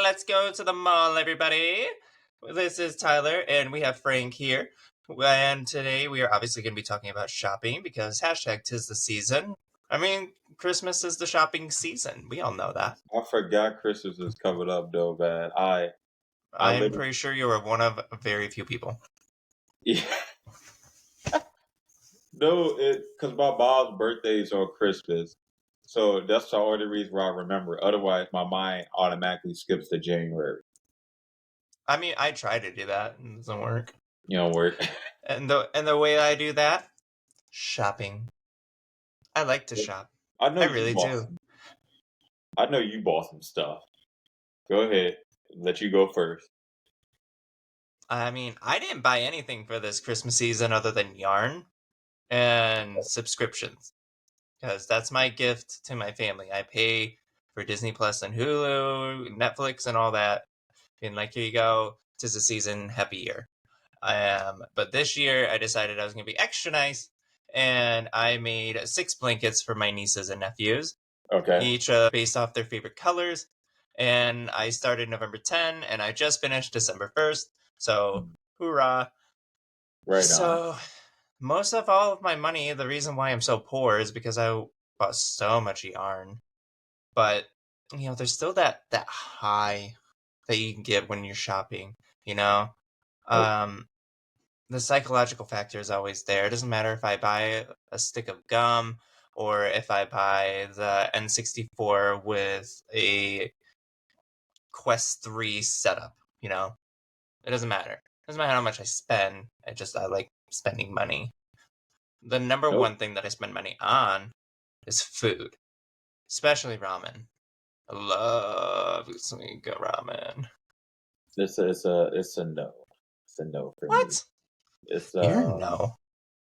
let's go to the mall, everybody. This is Tyler, and we have Frank here. And today we are obviously going to be talking about shopping because hashtag 'tis the season. I mean, Christmas is the shopping season. We all know that. I forgot Christmas is coming up though, man. I I'm literally pretty sure you are one of very few people. yeah, no, it because my mom's birthday is on Christmas, so that's the only reason why I remember. Otherwise, my mind automatically skips to January. I mean, I try to do that, and it doesn't work. You know, where And the way I do that, shopping. I like to shop. I know I you really bought do. some. I know you bought some stuff. Go ahead, let you go first. I mean, I didn't buy anything for this Christmas season other than yarn and subscriptions because that's my gift to my family. I pay for Disney Plus and Hulu, Netflix, and all that. And like, here you go. 'Tis the season. Happy year. But this year I decided I was going to be extra nice, and I made 6 blankets for my nieces and nephews, Okay, each based off their favorite colors. And I started November 10, and I just finished December 1st. So, hoorah! right on. So, most of all of my money, the reason why I'm so poor is because I bought so much yarn. But, there's still that high that you can get when you're shopping, you know? Oh, Um, the psychological factor is always there. It doesn't matter if I buy a stick of gum or if I buy the N64 with a Quest 3 setup, you know? It doesn't matter. It doesn't matter how much I spend. I like spending money. The number nope. one thing that I spend money on is food, especially ramen. I love some good ramen. It's a no. It's a no for me. What? It's You're no.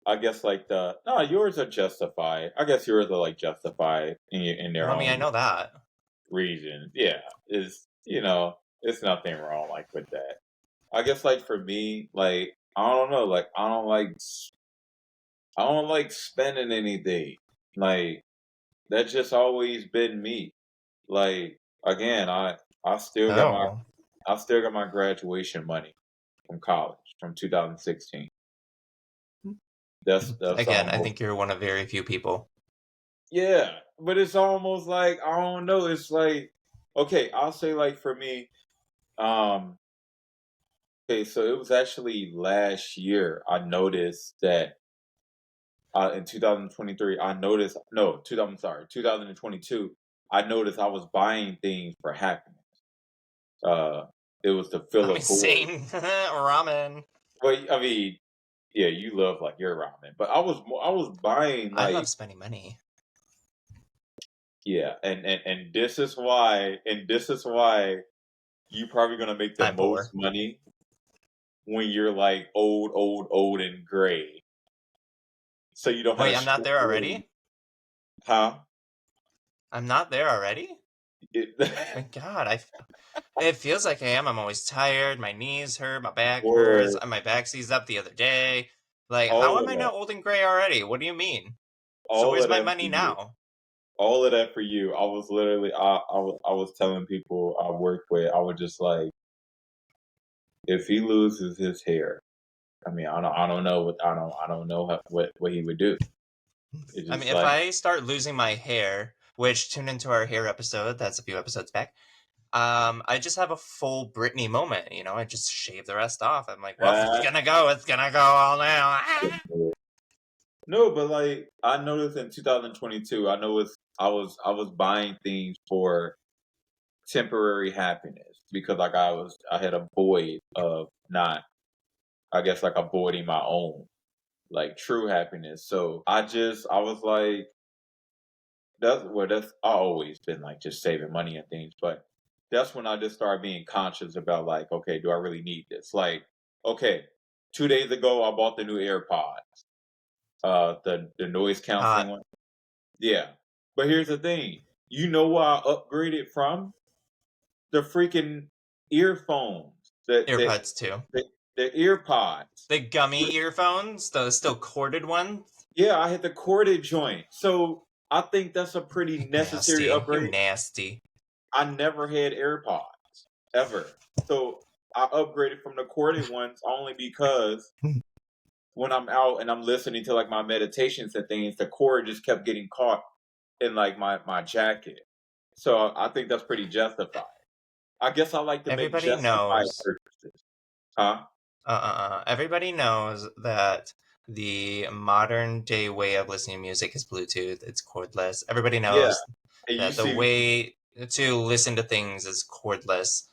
I guess like the no, yours are justified. I guess yours are like justified in their Well, I mean, I own know that. reason. Yeah, is it's nothing wrong like with that. I guess like for me, like I don't know, like I don't like spending anything. Like that's just always been me. Like again, I still got my Oh. I still got my graduation money from college from 2016. That's Again, I almost think you're one of very few people. yeah, but it's almost like I don't know. It's like okay, I'll say like for me, um, okay, so it was actually last year I noticed that in 2023 I noticed no 2000 sorry 2022 I noticed I was buying things for happiness. Uh, it was to I fill a mean, void. same ramen. But I mean, yeah, you love like your ramen, but I was buying I like love spending money. yeah, and this is why you probably gonna make the I'm most poor. money when you're like old, and gray. So you don't have Wait, to I'm not there worry. already? Huh? I'm not there already? It, My God, it feels like I am. I'm always tired. My knees hurt. My back hurts. or My back seized up the other day. Like, how all am of I that. not old and gray already? What do you mean? So All where's of my that for money you. now? All of that for you. I was literally I was telling people I work with, I was just like, if he loses his hair, I mean, I don't know I don't know what he would do. It's I mean, just if like I start losing my hair, which tune into our hair episode, that's a few episodes back. I just have a full Britney moment. I just shave the rest off. I'm like, well, if it's ah, gonna go, it's gonna go all now. no, but like I noticed in 2022, I know it's I was buying things for temporary happiness because like I had a void of not I guess like avoiding my own like true happiness. So I was like that's I always been like just saving money and things, but that's when I just started being conscious about like, okay, do I really need this? Like, okay, 2 days ago I bought the new AirPods, the noise canceling Hot one. Yeah. But here's the thing. You know what I upgraded from? The freaking earphones. earbuds too. The earpods. The gummy earphones, the still corded ones. Yeah, I had the corded joint. So I think that's a pretty You necessary nasty. You upgrade. nasty. I never had AirPods. ever. So I upgraded from the corded ones only because when I'm out and I'm listening to like my meditations and things, the cord just kept getting caught in like my jacket. So I think that's pretty justified. I guess I like to make Everybody justified knows. purchases. Huh? Everybody knows that the modern day way of listening to music is Bluetooth. It's cordless. Everybody Yeah. knows And you that the see, way to listen to things is cordless.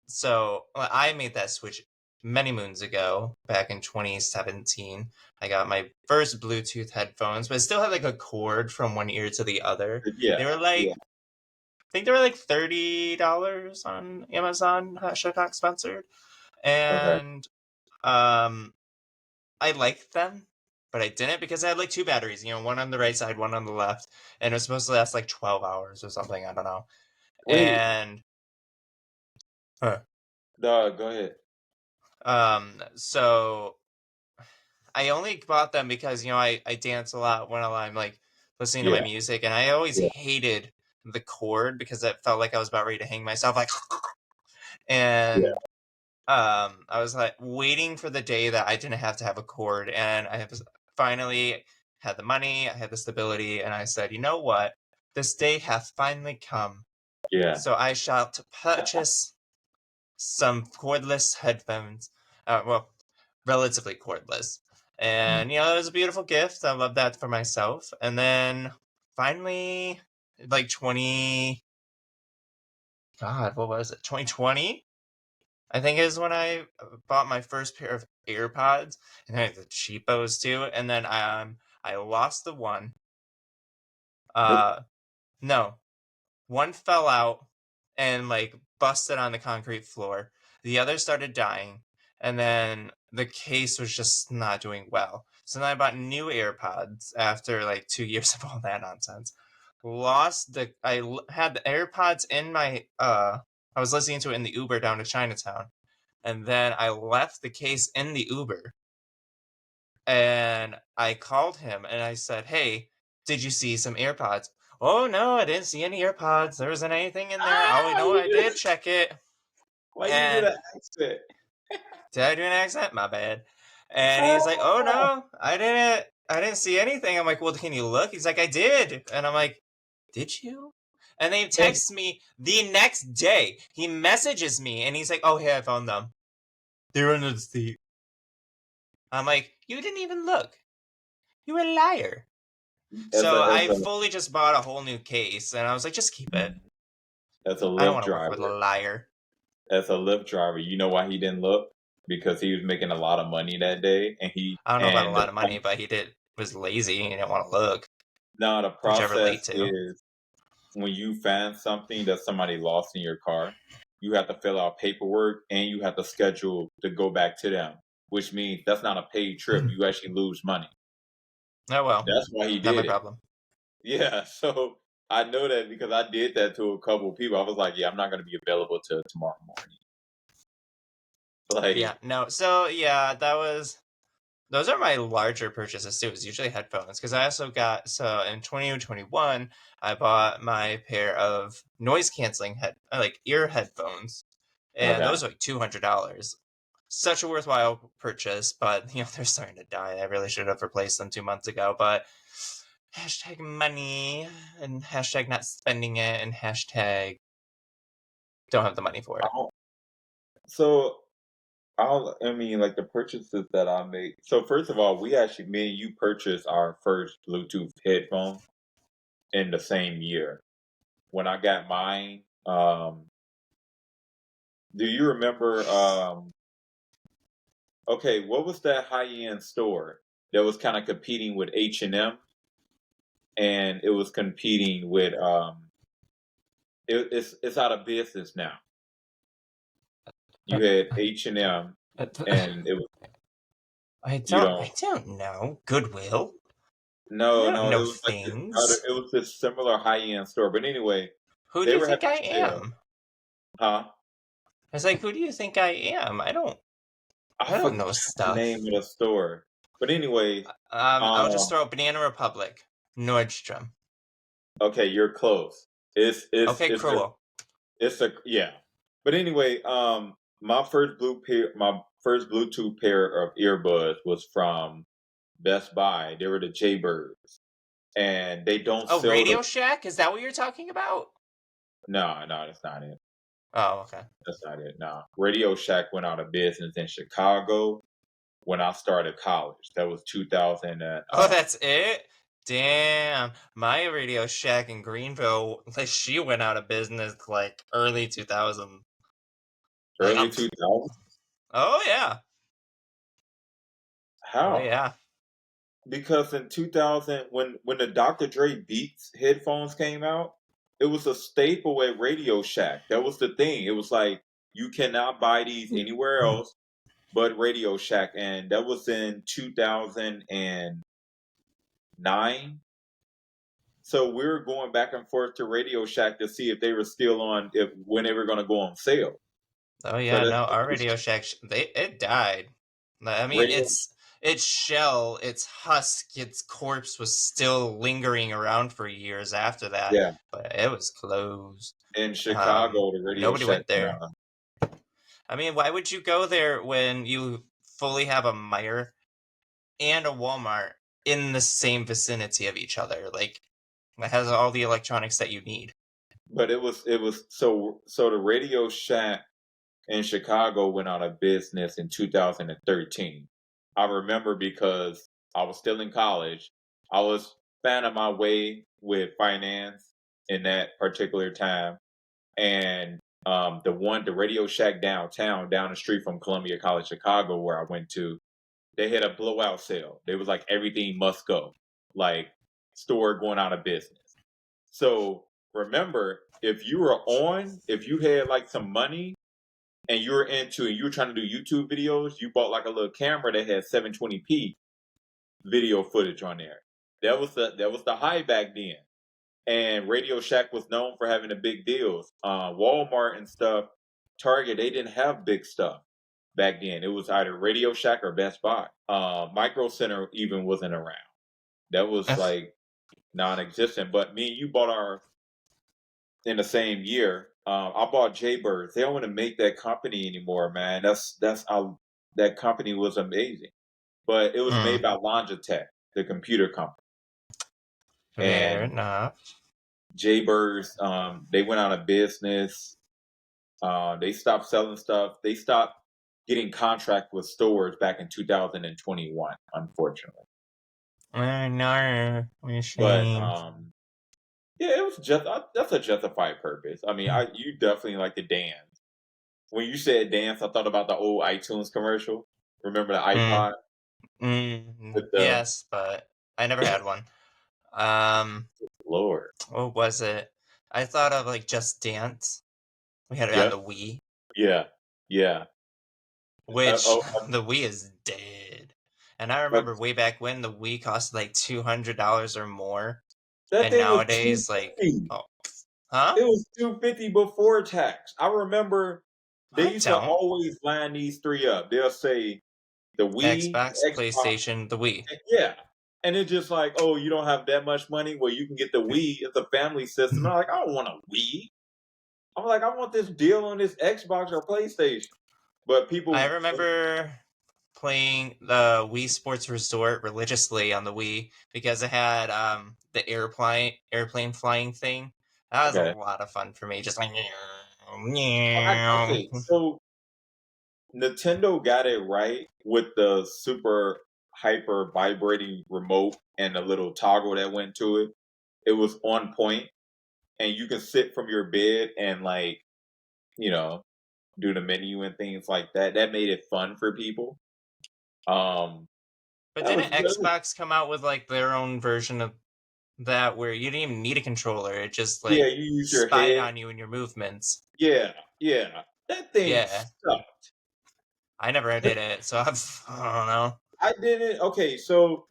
So I made that switch many moons ago, back in 2017. I got my first Bluetooth headphones, but I still had like a cord from one ear to the other. yeah, They were yeah. like, I think they were like $30 on Amazon, #not sponsored, Okay. and I liked them, but I didn't because I had like two batteries, one on the right side, one on the left, and it was supposed to last like 12 hours or something. I don't know. Wait, And huh, dog, go ahead. so I only bought them because I dance a lot when I'm like listening to my Yeah, music, and I always yeah, hated the cord because it felt like I was about ready to hang myself, like, yeah, and I was like waiting for the day that I didn't have to have a cord, and I have finally had the money, I had the stability, and I said, you know what, this day hath finally come, yeah. so I shall to purchase some cordless headphones. Well, relatively cordless. Mm. And, it was a beautiful gift. I love that for myself. And then finally, like God, what was it? 2020? I think is when I bought my first pair of AirPods. And I had the cheapos too. And then I lost the one. Nope. Uh, no, one fell out and like busted on the concrete floor. The other started dying, and then the case was just not doing well. So then I bought new AirPods after like 2 years of all that nonsense. Had the AirPods in my I was listening to it in the Uber down to Chinatown, and then I left the case in the Uber, and I called him and I said, "Hey, did you see some AirPods?" "Oh no, I didn't see any AirPods. There wasn't anything in there." "Oh Ah, no, you I do. did check it." Why you do And that accent? did I do an accent? My bad. And he's like, "Oh Ah, no, I didn't see anything." I'm like, "Well, can you look?" He's like, "I did." And I'm like, "Did you?" And then he and texts me the next day. He messages me and he's like, "Oh hey, I found them. They're under the seat." I'm like, "You didn't even look. You a liar." as So a as I a fully just bought a whole new case, and I was like, just keep it. as a I don't Lyft want to work with a driver, liar. you know why he didn't look? Because he was making a lot of money that day, and he I don't know about a and lot of money, but he was lazy and he didn't want to look, now the which I process relate to. is when you find something that somebody lost in your car, you have to fill out paperwork and you have to schedule to go back to them, which means that's not a paid trip. You actually lose money. Oh well, That's why he not my did it. problem. Yeah, so I know that because I did that to a couple of people. I was like, yeah, I'm not going to be available till tomorrow morning. Yeah, Like, no. So yeah, those are my larger purchases too. It's usually headphones because I also got so in 2021 I bought my pair of noise canceling like ear headphones, and okay. those are like $200. Such a worthwhile purchase, but they're starting to die. I really should have replaced them 2 months ago, but hashtag money and hashtag not spending it and hashtag don't have the money for it. I'll, so I mean, like the purchases that I made. So first of all, me and you purchased our first Bluetooth headphone in the same year. When I got mine, do you remember? Okay, what was that high end store that was kind of competing with H&M, and it was competing with it's out of business now. You had H&M, and it was I you don't know I don't know. Goodwill? I no don't no it know was like this other things. it was this similar high end store. But anyway, Who do they you were think having I a sale, am? huh? I was like, who do you think I am? I don't I I don't forgot know the name stuff. of the store, but anyway, I'll uh, just throw Banana Republic. Nordstrom. okay, you're close. It's it's Okay, it's a Cruel. it's a yeah. But anyway, my first Bluetooth pair of earbuds was from Best Buy. They were the Jaybirds, and they don't Oh, sell them. Radio Shack? Is that what you're talking about? No, no, that's not it. Oh, okay. That's not it. No, Radio Shack went out of business in Chicago when I started college. That was 2000. Oh, that's it? Damn. My Radio Shack in Greenville, like, she went out of business like early 2000. Like, Early 2000. oh yeah. Oh How? yeah. Because in 2000, when the Dr. Dre Beats headphones came out, it was a staple at Radio Shack. That was the thing. It was like you cannot buy these anywhere else but Radio Shack, and that was in 2009. So we were going back and forth to Radio Shack to see if they were still on, if when they were going to go on sale. Oh So yeah, that's no, our Radio Shack, it died. I mean, Radio. its shell, its husk, its corpse was still lingering around for years after that, Yeah, but it was closed. in Chicago, the Radio Nobody Shack went went there. out. I mean, why would you go there when you fully have a Meijer and a Walmart in the same vicinity of each other? Like, it has all the electronics that you need. But it was so the Radio Shack in Chicago went out of business in 2013. I remember because I was still in college. I was finding my way with finance in that particular time, and the Radio Shack downtown, down the street from Columbia College, Chicago, where I went to, they had a blowout sale. They was like everything must go, like store going out of business. So remember, if you had like some money and you were into and you were trying to do YouTube videos, you bought like a little camera that had 720p video footage on there. That was the high back then. And Radio Shack was known for having the big deals. Walmart and stuff, Target, they didn't have big stuff back then. It was either Radio Shack or Best Buy. Micro Center even wasn't around. That was like non-existent. But me and you bought our in the same year. I bought Jaybirds. They don't want to make that company anymore, man. That's how that company was amazing. But it was made by Logitech, the computer company. Fair And enough. Jaybirds, they went out of business. They stopped selling stuff. They stopped getting contract with stores back in 2021, unfortunately. No, But shame. yeah, it was just that's a justified purpose. I mean, you definitely like to dance. When you said dance, I thought about the old iTunes commercial. Remember the iPod with the Yes, but I never had one. Lord? What was it? I thought of like Just Dance. We had it on Yep. the Wii, Yeah. Yeah. which Oh, the Wii is dead. And I but remember way back when the Wii cost like $200 or more, that and thing was two nowadays, like, fifty. oh, huh? It was 250 before tax. I remember they I used to don't. always line these three up. They'll say the Wii, Xbox, the Xbox, PlayStation, the Wii. yeah. And it's just like, oh, you don't have that much money? Well, you can get the Wii. It's a family system. I'm like, I don't want a Wii. I'm like, I want this deal on this Xbox or PlayStation. But I people, remember playing the Wii Sports Resort religiously on the Wii because it had the airplane flying thing. That was a okay. lot of fun for me. Just like Okay, so Nintendo got it right with the super hyper vibrating remote and the little toggle that went to it. It was on point, and you can sit from your bed and like, you know, do the menu and things like that. That made it fun for people. Um, But that didn't was Xbox come out with like their own version of that where you didn't even need a controller? It just yeah. like You use your spied head. on you and your movements. Yeah, yeah. That thing Yeah, sucked. I never did it, so I don't know. I didn't. Okay, so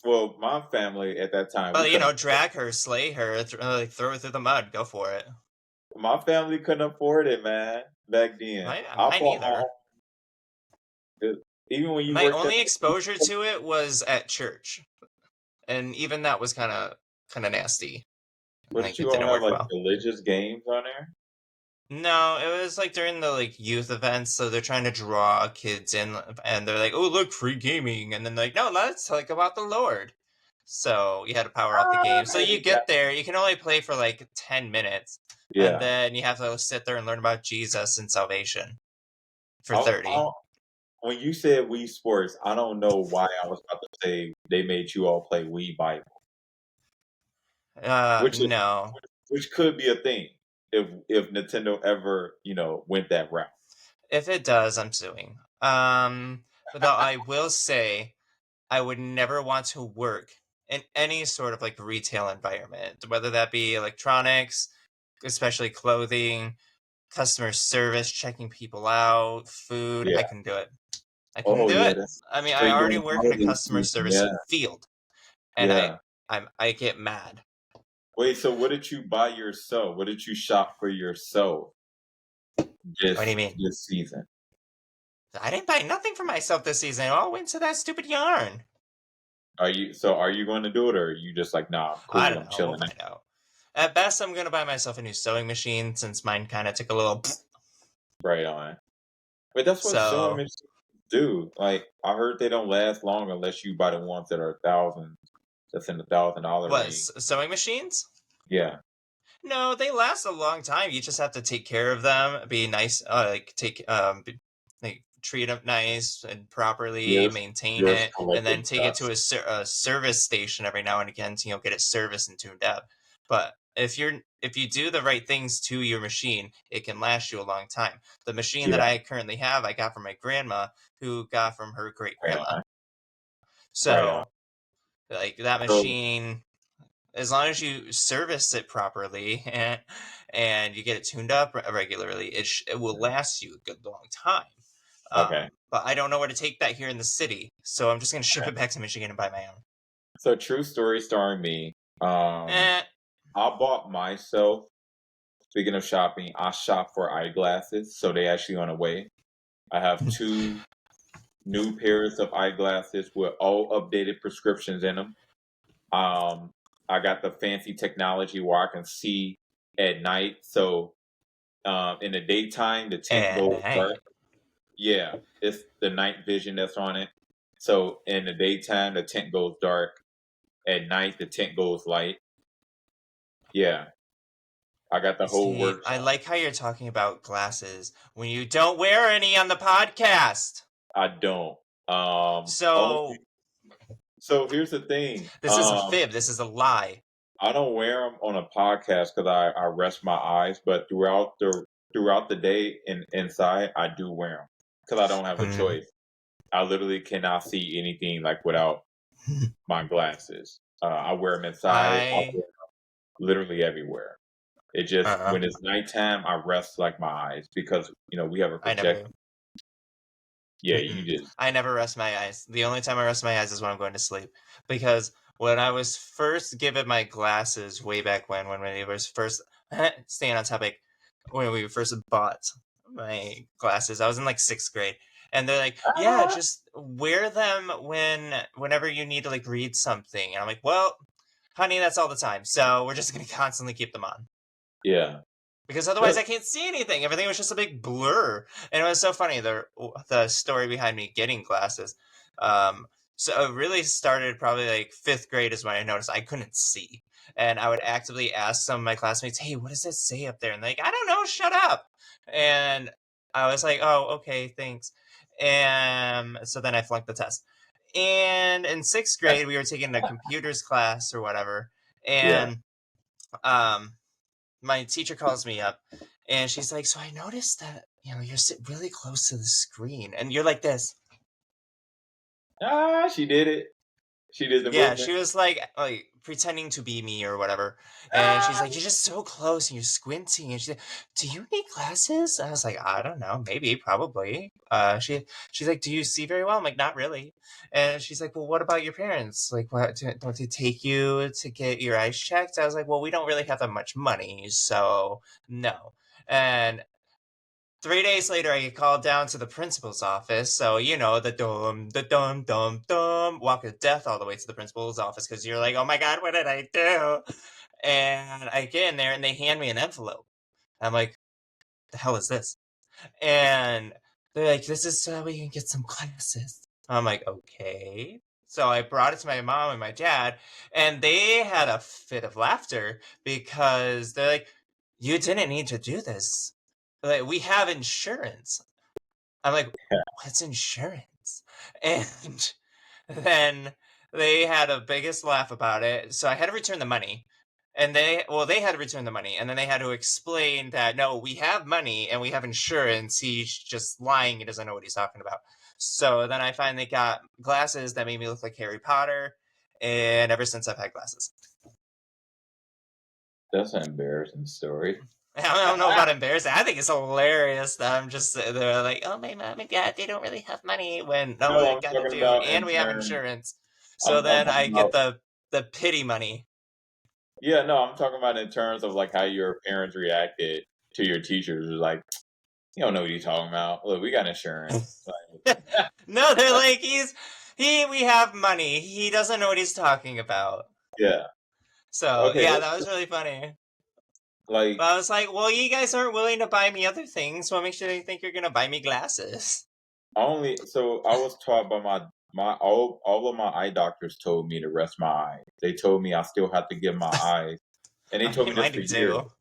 well, my family at that time we But couldn't. drag her, slay her, like throw her through the mud. Go for it. My family couldn't afford it, man. Back then, I Mine bought my either. own. Even when you My worked at, only exposure to it was at church, and even that was kind of nasty. but Like you it don't didn't have work like well. religious games on there. No, it was like during the like youth events, so they're trying to draw kids in, and they're like, "Oh, look, free gaming," and then they're like, "No, let's talk about the Lord." So you had to power up the game. So you Yeah, get there, you can only play for like 10 minutes, and yeah. then you have to sit there and learn about Jesus and salvation for I 30. don't, when you said Wii Sports, I don't know why I was about to say they made you all play Wii Bible, which is No. which could be a thing if Nintendo ever went that route. If it does, I'm suing. But though I will say I would never want to work in any sort of like retail environment, whether that be electronics, especially clothing, customer service, checking people out, food. Yeah. I can do it. I couldn't Oh do yeah, it. that's I mean, I straight already during work in a holiday customer season. service Yeah, field, and yeah. I get mad. Wait, so what did you buy yourself? What did you shop for yourself What do this you mean? this season? I didn't buy nothing for myself this season. It all went to that stupid yarn. Are you going to do it, or are you just like, nah, I'm I cool, don't I'm know. We'll chilling? find out. At best, I'm gonna buy myself a new sewing machine since mine kind of took a little. Right on. But that's what sewing So machines do. Like I heard they don't last long unless you buy the ones that are thousands. That's in the $1,000 what range. sewing machines? Yeah, No, they last a long time. You just have to take care of them, be nice, like like treat them nice and properly, just maintain just it, and then collecting take it to dust. a service station every now and again to get it serviced and tuned up. But if you do the right things to your machine, it can last you a long time. The machine that Yeah, I currently have, I got from my grandma, who got from her great right grandma. on, right on. So like that So machine, as long as you service it properly and you get it tuned up regularly, it will last you a good long time. okay, But I don't know where to take that here in the city, so I'm just gonna ship okay. it back to Michigan and buy my own. So true story starring me. Eh, I bought myself. Speaking of shopping, I shop for eyeglasses, so they actually on the way. I have two new pairs of eyeglasses with all updated prescriptions in them. Um, I got the fancy technology where I can see at night. So in the daytime, the tint and goes dark. hey, Yeah, it's the night vision that's on it. So in the daytime, the tint goes dark. At night, the tint goes light. Yeah, I got the whole see, I works. like how you're talking about glasses when you don't wear any on the podcast. I don't. Only. So So here's the thing. this is a fib. This is a lie. I don't wear them on a podcast because I rest my eyes, but throughout the day and inside, I do wear them because I don't have a Hmm. choice. I literally cannot see anything like without my glasses. I wear them inside. I I wear 'em literally everywhere. It just uh when it's nighttime, I rest like my eyes because we have a I project. never. Yeah, you Mm-mm. just I never rest my eyes. The only time I rest my eyes is when I'm going to sleep. Because when I was first given my glasses way back when we was first staying on topic, when we first bought my glasses, I was in like sixth grade. And they're like, yeah, ah, just wear them whenever you need to like read something. And I'm like, well, honey, that's all the time. So we're just gonna constantly keep them on yeah. because otherwise Look, I can't see anything. Everything was just a big blur, and it was so funny the story behind me getting glasses. Um, so it really started probably like fifth grade is when I noticed I couldn't see, and I would actively ask some of my classmates, "Hey, what does that say up there?" And they're like, "I don't know, shut up." And I was like, "Oh, okay, thanks." And so then I flunked the test. And in sixth grade, we were taking a computers class or whatever, yeah. and um my teacher calls me up and she's like, "So I noticed that, you're sitting really close to the screen and you're like this." She did it. She did the Yeah, movement. she was like pretending to be me or whatever. And she's Ah, like, "You're just so close and you're squinting." And she's like, "Do you need glasses?" I was like, "I don't know, maybe, probably." She's like, "Do you see very well?" I'm like, "Not really." And she's like, "Well, what about your parents? Like, what don't they take you to get your eyes checked?" I was like, "Well, we don't really have that much money, so no." And 3 days later, I get called down to the principal's office. So, the dum, dum, dum, walk of death all the way to the principal's office because you're like, oh my God, what did I do? And I get in there and they hand me an envelope. I'm like, the hell is this? And they're like, this is so we can get some glasses. I'm like, okay. So I brought it to my mom and my dad, and they had a fit of laughter because they're like, you didn't need to do this. Like, we have insurance. I'm like, what's insurance? And then they had a biggest laugh about it. So I had to return the money. And they had to return the money. And then they had to explain that, no, we have money and we have insurance. He's just lying. He doesn't know what he's talking about. So then I finally got glasses that made me look like Harry Potter. And ever since I've had glasses. That's an embarrassing story. I don't know about embarrassing. I think it's hilarious that I'm just they're like, oh, my mom and dad, they don't really have money when no, No, they I'm gotta talking do, about and in we have terms. insurance. So I'm then talking I get about. the pity money. Yeah, no, I'm talking about in terms of like how your parents reacted to your teachers. It was like, you don't know what you're talking about. Look, we got insurance. Like, No, they're like, we have money. He doesn't know what he's talking about. yeah. So Okay. yeah, that was really funny. Like But I was like, well, you guys aren't willing to buy me other things, so what makes you think you're gonna buy me glasses? only so I was taught by my all of my eye doctors told me to rest my eyes. They told me I still have to give my eyes, and they I told mean, me this mine for do years. too.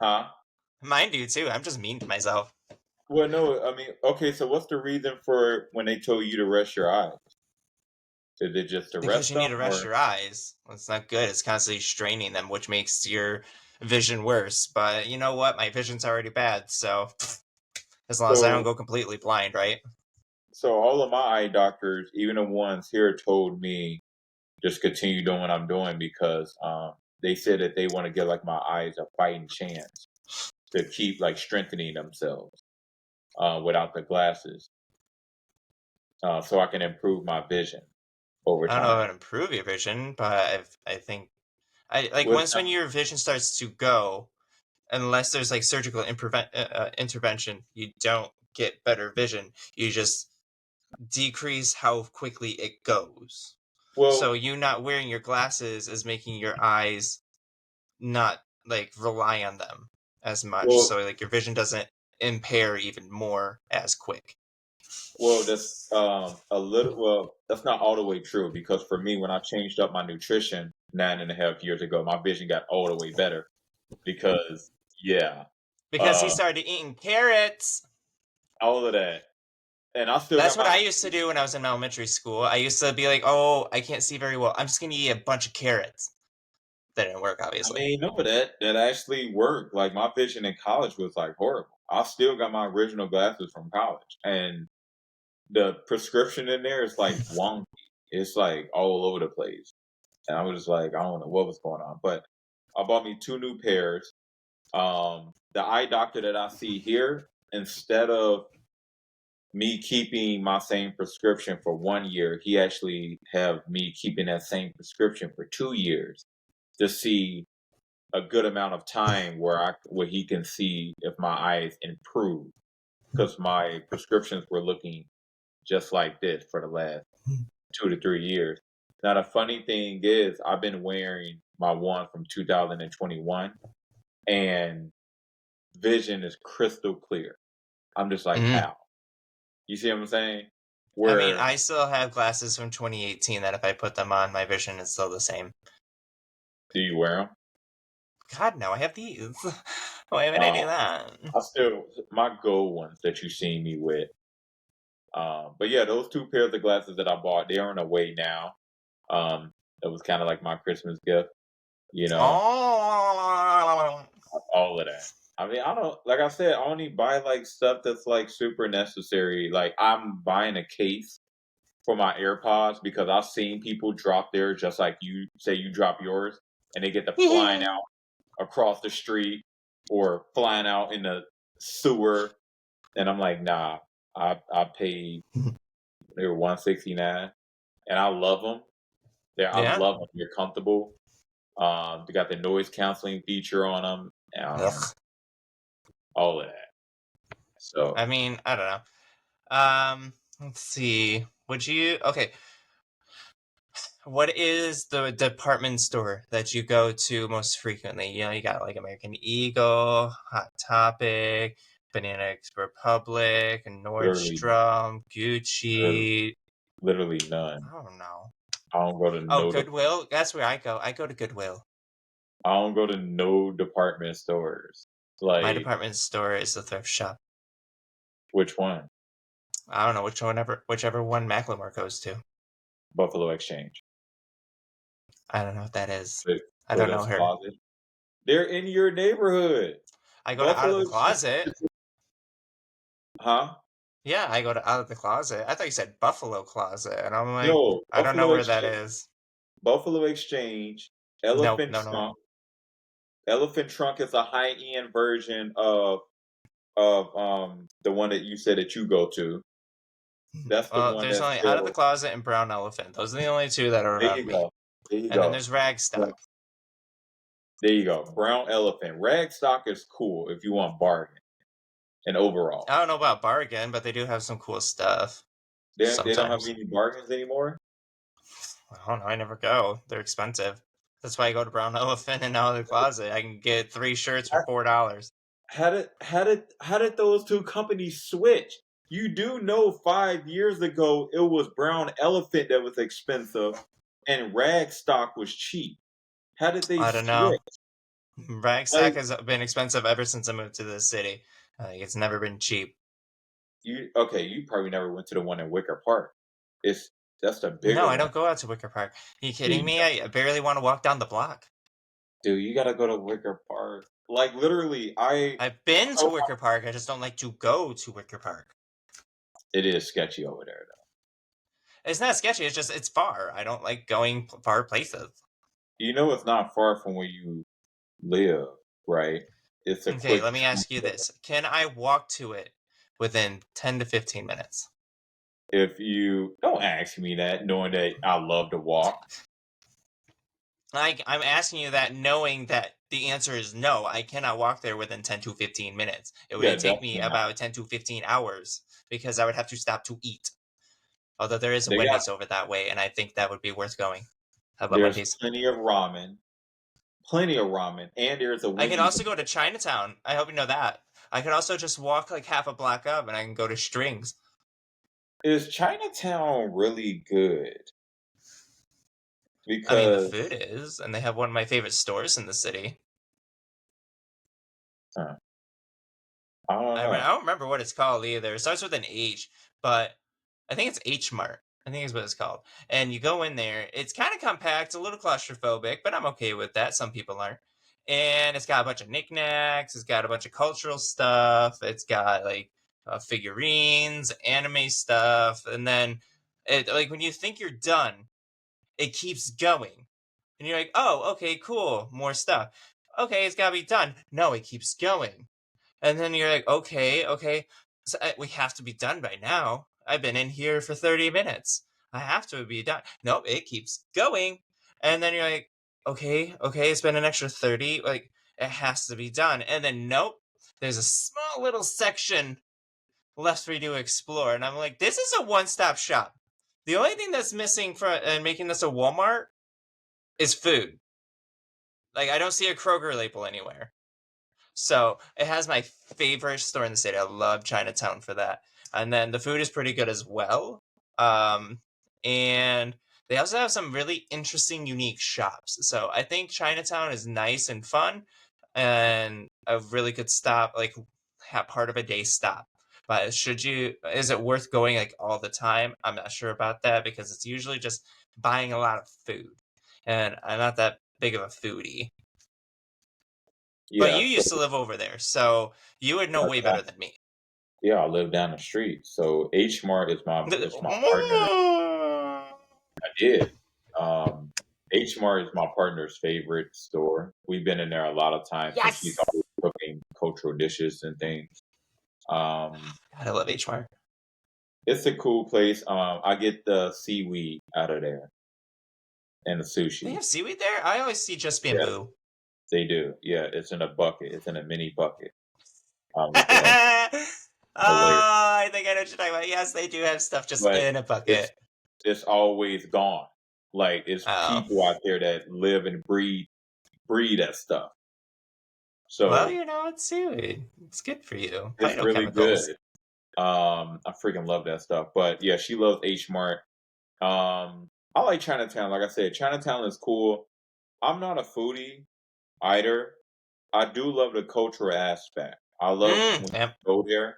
Huh? Mine do too. I'm just mean to myself. Well, no, I mean, okay. So what's the reason for when they told you to rest your eyes? Is it just to Because rest you need them, to rest or your eyes. It's not good. It's constantly straining them, which makes your vision worse. But you know what? My vision's already bad, so as long as I don't so? go completely blind, right? So all of my eye doctors, even the ones here, told me just continue doing what I'm doing because they said that they want to give like my eyes a fighting chance to keep like strengthening themselves without the glasses, so I can improve my vision over I don't know how time. to improve your vision, but I think I like Well, once when your vision starts to go, unless there's like surgical intervention, you don't get better vision. You just decrease how quickly it goes. So well, you not wearing your glasses is making your eyes not like rely on them as much. well, So like your vision doesn't impair even more as quick. well. That's a little. Well, that's not all the way true because for me, when I changed up my nutrition 9.5 years ago, my vision got all the way better because yeah, Because he uh, started eating carrots. all of that. And I still That's got what my. I used to do when I was in elementary school. I used to be like, "Oh, I can't see very well. I'm just gonna eat a bunch of carrots." That didn't work, I obviously. mean, no, that actually worked. Like my vision in college was like horrible. I still got my original glasses from college, and the prescription in there is like wonky. It's like all over the place, and I was just like, I don't know what was going on. But I bought me two new pairs. The eye doctor that I see here, instead of me keeping my same prescription for 1 year, he actually have me keeping that same prescription for 2 years to see a good amount of time where he can see if my eyes improve because my prescriptions were looking just like this for the last 2 to 3 years. Now the funny thing is I've been wearing my one from 2021 and vision is crystal clear. I'm just like, Mm-hmm. how? You see what I'm saying? I mean, Where I still have glasses from 2018 that if I put them on, my vision is still the same. do you wear them? God, no, I have these. Why haven't I do that? I still my gold ones that you see me with. But yeah, those two pairs of glasses that I bought, they are on the way now. It was kind of like my Christmas gift, you know, Oh, all of that. I mean, I don't like I said, I only buy like stuff that's like super necessary. Like I'm buying a case for my AirPods because I've seen people drop theirs just like you say you drop yours, and they get the flying out across the street or flying out in the sewer, and I'm like, nah, I paid they were 169, and I love them. I yeah. love them. They're comfortable. They got the noise canceling feature on them. Ugh. All of that. So I mean, I don't know. Let's see. Would you? Okay. What is the department store that you go to most frequently? You know, you got like American Eagle, Hot Topic, Banana Republic, Literally, Nordstrom, literally, Gucci. literally none. I don't know. I don't go to Oh, no. Goodwill. That's where I go. I go to Goodwill. I don't go to no department stores. My Like department store is the thrift shop. which one? I don't know whichever one Macklemore goes to. Buffalo Exchange. I don't know what that is. But I don't know Close her. Closet. They're in your neighborhood. I go to Out of Buffalo the Exchange. Closet. Huh? Yeah, I go to Out of the Closet. I thought you said Buffalo Closet, and I'm like, No, I don't know where that is. Buffalo Exchange, Nope, Elephant no. Trunk. Elephant Trunk is a high end version of the one that you said that you go to. That's the Well, one there's that's only Out of the still. Closet and Brown Elephant. Those are the only two that are There around you me. go. There you And then go. there's Ragstock. There you go. Brown Elephant. Ragstock is cool if you want bargain and overall. I don't know about Bargain, but they do have some cool stuff. They don't have Sometimes. any bargains anymore. I don't know. I never go. They're expensive. That's why I go to Brown Elephant and Out of the Closet. I can get 3 shirts for $4. How did those two companies switch? You do know 5 years ago it was Brown Elephant that was expensive and Ragstock was cheap. How did they I don't know. switch? Ragstock Like has been expensive ever since I moved to this city. It's never been cheap. you probably never went to the one in Wicker Park. It's that's the No, bigger I one. don't go out to Wicker Park. Are you Dude, kidding me? I barely want to walk down the block. you gotta go to Wicker Park. Like literally, I've been to told Wicker Park. I just don't like to go to Wicker Park. it is sketchy over there though. It's not sketchy. It's just it's far. I don't like going far places. You know it's not far from where you live, right? It's a Okay, quick let me ask you this: can I walk to it within 10 to 15 minutes? if you don't ask me that, knowing that I love to walk. Like I'm asking you that, knowing that the answer is no. I cannot walk there within 10 to 15 minutes. It Yeah, would take me definitely not. about 10 to 15 hours because I would have to stop to eat. Although there is a They got Wendy's over that way, and I think that would be worth going. How about there's Wendy's? plenty of ramen, and there's a I can Wendy's. also go to Chinatown. I hope you know that. I can also just walk like half a block up, and I can go to Strings. Is Chinatown really good? I mean, the Because food is, and they have one of my favorite stores in the city. I don't I know. don't remember what it's called either. It starts with an H, but I think it's H Mart. I think is what it's called. And you go in there. It's kind of compact, a little claustrophobic, but I'm okay with that. Some people aren't. And it's got a bunch of knickknacks. It's got a bunch of cultural stuff. It's got like figurines, anime stuff, and then like when you think you're done, it keeps going, and you're like, oh, okay, cool, more stuff. Okay, it's gotta be done. No, it keeps going. And then you're like, okay, so we have to be done by now. I've been in here for 30 minutes. I have to be done. Nope, it keeps going. And then you're like, okay, it's been an extra 30. Like, it has to be done. And then, nope, there's a small little section left for you to explore. And I'm like, this is a one stop shop. The only thing that's missing from and making this a Walmart is food. Like, I don't see a Kroger label anywhere. So it has my favorite store in the city. I love Chinatown for that. And then the food is pretty good as well. And they also have some really interesting, unique shops. So I think Chinatown is nice and fun and a really good stop, like part of a day stop. But is it worth going like all the time? I'm not sure about that because it's usually just buying a lot of food. And I'm not that big of a foodie. But Yeah, you so used to live over there, so you would know way better than me. yeah, I live down the street. So H Mart is my partner. I did. Um, H Mart is my partner's favorite store. We've been in there a lot of times because she's Yes. always cooking cultural dishes and things. Um, God, I love H Mart. it's a cool place. I get the seaweed out of there and the They sushi. have seaweed there? I always see just Yeah, bamboo. they do. Yeah, it's in a bucket. It's in a mini bucket. It's Oh, hilarious, I think I know what you're talking about. Yes, they do have stuff just but in a it's bucket. it's always gone. Like it's Oh, people out there that live and breed that stuff. well, So it's good. It's good for you. it's Probably no really chemicals. good. I freaking love that stuff. But yeah, she loves H Mart. I like Chinatown. Like I said, Chinatown is cool. I'm not a foodie either. I do love the cultural aspect. I love when Yep. you go there.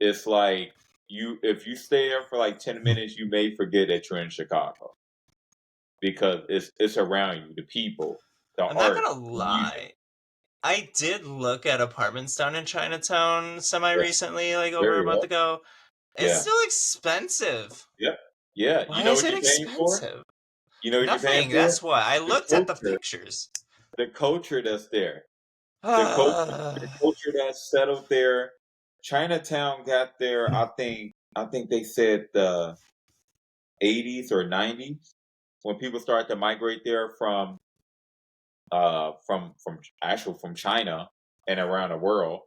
It's like if you stay there for like 10 minutes, you may forget that you're in Chicago because it's around you, the people, the I'm not art, gonna the music. lie. I did look at apartments down in Chinatown semi Yes, recently, like over a very month well. ago. It's Yeah. still expensive. Yep. Yeah. You Why know is what it you're paying for? expensive? You know what you're paying Nothing. for? That's why I The looked at the culture. pictures. The culture that's there. The Uh, culture that's settled there. Chinatown got there, I think they said the 80s or 90s when people started to migrate there from China and around the world,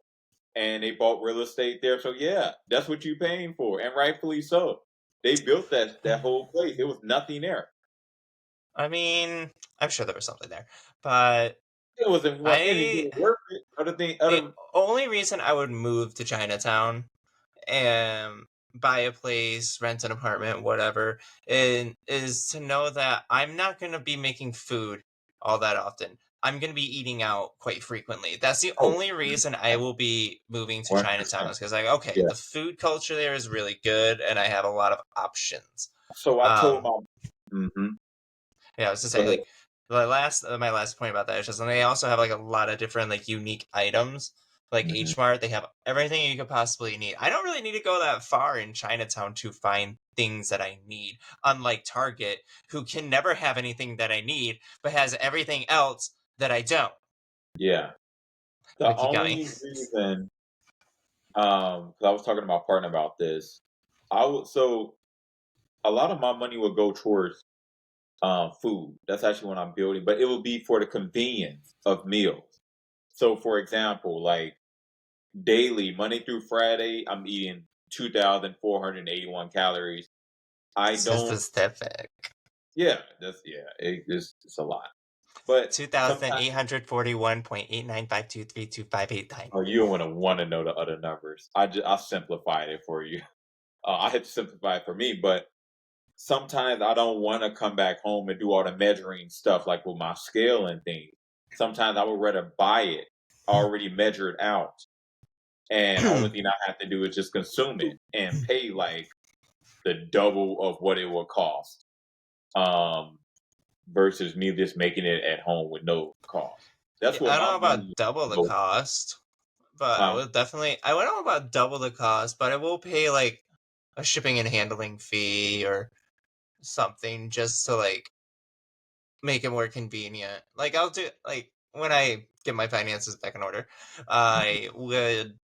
and they bought real estate there. So yeah, that's what you're paying for, and rightfully so. They built that whole place. It was nothing there. I mean, I'm sure there was something there, but It wasn't I anything worth it. Other thing, the other only reason I would move to Chinatown and buy a place, rent an apartment, whatever, and is to know that I'm not going to be making food all that often. I'm going to be eating out quite frequently. That's the oh, only reason I will be moving to Chinatown 100%. is because like, okay, Yeah. the food culture there is really good and I have a lot of options. So I told Um, my yeah, I was to go say ahead. like my last point about that is just and they also have like a lot of different like unique items. Like Mhm. H Mart, they have everything you could possibly need. I don't really need to go that far in Chinatown to find things that I need. Unlike Target, who can never have anything that I need, but has everything else that I don't. Yeah. The Like you got me. only reason, 'cause I was talking to my partner about this, I would so a lot of my money would go towards food. That's actually what I'm building, but it will be for the convenience of meals. So, for example, like daily, Monday through Friday, I'm eating 2,481 calories. I don't, Specific. yeah, it's a lot. But sometimes, 2,841.895232589. oh, you don't want to know the other numbers. I simplified it for you. I had to simplify it for me, but sometimes I don't want to come back home and do all the measuring stuff like with my scale and things. Sometimes I would rather buy it already measured out, and only thing I have to do is just consume it and pay like the double of what it will cost, um, versus me just making it at home with no cost. That's Yeah, what I don't my know about money double the goes. cost, but Huh? I would know about double the cost, but I will pay like a shipping and handling fee or something just to like make it more convenient. Like I'll do like when I get my finances back in order, I would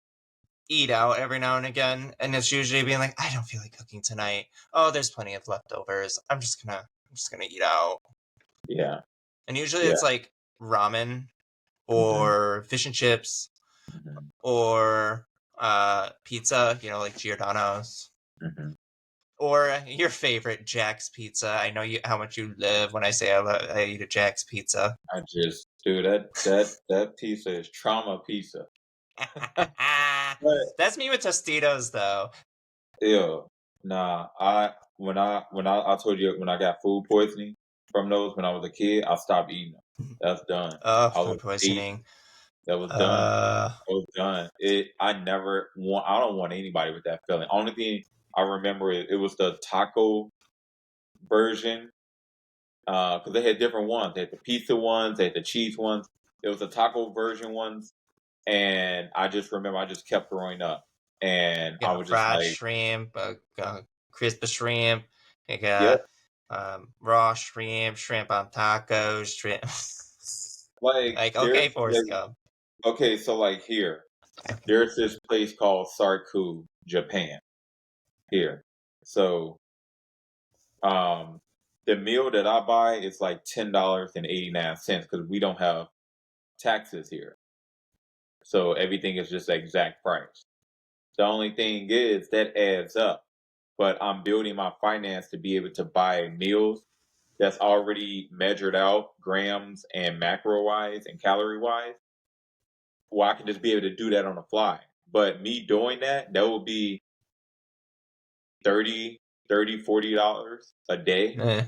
eat out every now and again, and it's usually being like, I don't feel like cooking tonight. Oh, there's plenty of leftovers. I'm just gonna eat out. Yeah, And usually yeah. it's like ramen Hmm. or fish and chips Hmm. or pizza, like Giordano's. Hmm. Or your favorite Jack's Pizza. I know you how much you live when I say I eat a Jack's Pizza. I just, dude, that pizza is trauma pizza. But That's me with Tostitos, though. ew, nah. I told you when I got food poisoning from those when I was a kid, I stopped eating them. That's done. I Food was eight. poisoning. That was done. Uh, That was done. I never want. I don't want anybody with that feeling. Only thing I remember it was the taco version. Because they had different ones. They had the pizza ones. They had the cheese ones. It was the taco version ones, and I just remember I just kept throwing up, and you I got was just fried like, shrimp, crispy shrimp. You got "Yep." raw shrimp, shrimp on tacos, shrimp. Like Like, there's okay, Forrest like Gump. okay, so like here, there's this place called Sarku, Japan. Here, so um, the meal that I buy is like $10.89 because we don't have taxes here, so everything is just the exact price. The only thing is that adds up, but I'm building my finance to be able to buy meals that's already measured out grams and macro wise and calorie wise, well, I can just be able to do that on the fly. But me doing that, that would be 30, $40 a day. Eh,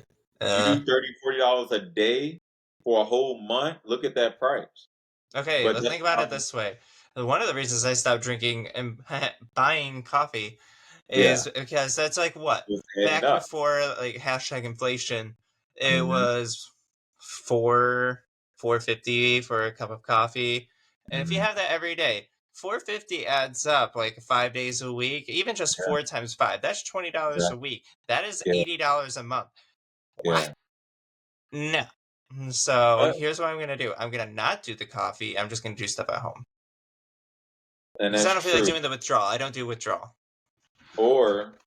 You uh, do $30, $40 a day for a whole month. Look at that price. okay, But let's that's think about it probably this way. One of the reasons I stopped drinking and buying coffee yeah, is because that's like what? it's adding Back up. before like hashtag inflation, it Hmm. was 450 for a cup of coffee. And if you Hmm. have that every day, 450 adds up like 5 days a week, even just Yeah, four times five. That's $20 yeah, a week. That is yeah, $80 a month. What? yeah. No. So But here's what I'm gonna do. I'm gonna not do the coffee. I'm just gonna do stuff at home. and Because I that's don't feel like true. doing the withdrawal. I don't do withdrawal. Or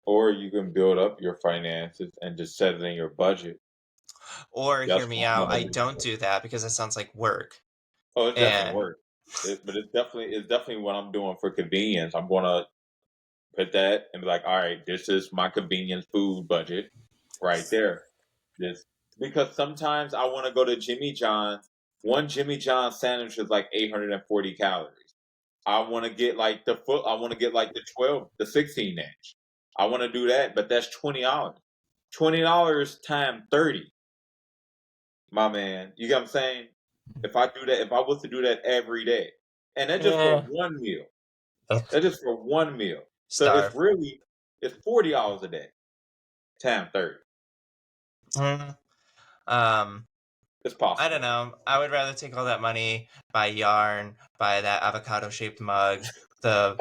or you can build up your finances and just set it in your budget. Or That's hear me what I'm out. I gonna don't do. do that because it sounds like work. Oh, it's definitely And work. But it's definitely what I'm doing for convenience. I'm gonna put that and be like, all right, this is my convenience food budget right there. This because sometimes I want to go to Jimmy John's. One Jimmy John's sandwich is like 840 calories. I want to get like the foot. I want to get like the 12, the 16 inch. I want to do that, but that's $20. $20 times 30, my man. You get what I'm saying? If I do that, if I was to do that every day, and that's just for yeah, one meal. That's just for one meal. So starve. it's $40 a day times 30. Mm, Um, It's I don't possible. know. I would rather take all that money, buy yarn, buy that avocado shaped mug, the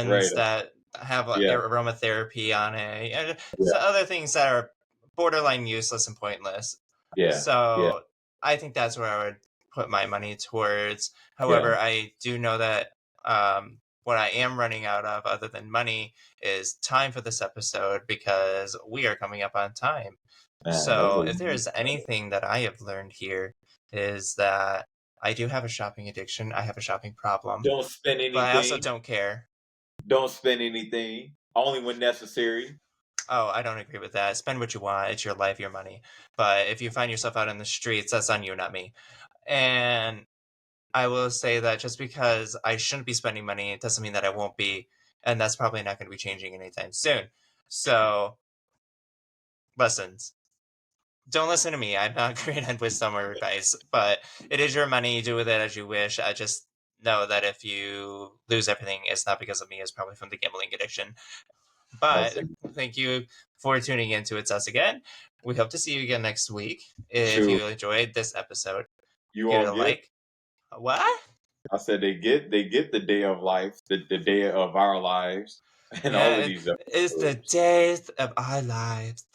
Right. pens that have Yeah. aromatherapy on it, and Yeah. other things that are borderline useless and pointless. Yeah. Yeah. So I think that's where I would put my money towards. Yeah. However, I do know that what I am running out of, other than money, is time for this episode because we are coming up on time. Man, that was So a if there long is time. anything that I have learned here, is that I do have a shopping addiction. I have a shopping problem, Don't spend but I also anything. don't care. Don't spend anything. Only when necessary. Oh, I don't agree with that. Spend what you want. It's your life, your money. But if you find yourself out in the streets, that's on you, not me. And I will say that just because I shouldn't be spending money, it doesn't mean that I won't be. And that's probably not going to be changing anytime soon. So, lessons. Don't listen to me. I'm not great at wisdom or advice, but it is your money. Do with it as you wish. I just know that if you lose everything, it's not because of me. It's probably from the gambling addiction. That's But it. thank you for tuning in to It's Us Again. We hope to see you again next week. If Shoot. you enjoyed this episode, You give it won't a get. like. What? I said they get the day of life, the day of our lives, and all of Yeah, these it's the episodes. days of our lives.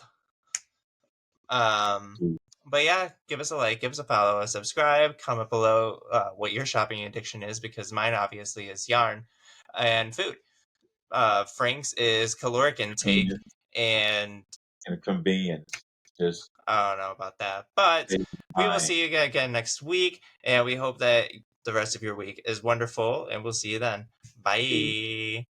Um, but yeah, give us a like, give us a follow, a subscribe, comment below what your shopping addiction is because mine obviously is yarn and food. Frank's is caloric intake, Convenience and and convenience. Just I don't know about that. But take we will time. see you again next week, and we hope that the rest of your week is wonderful, and we'll see you then. Bye.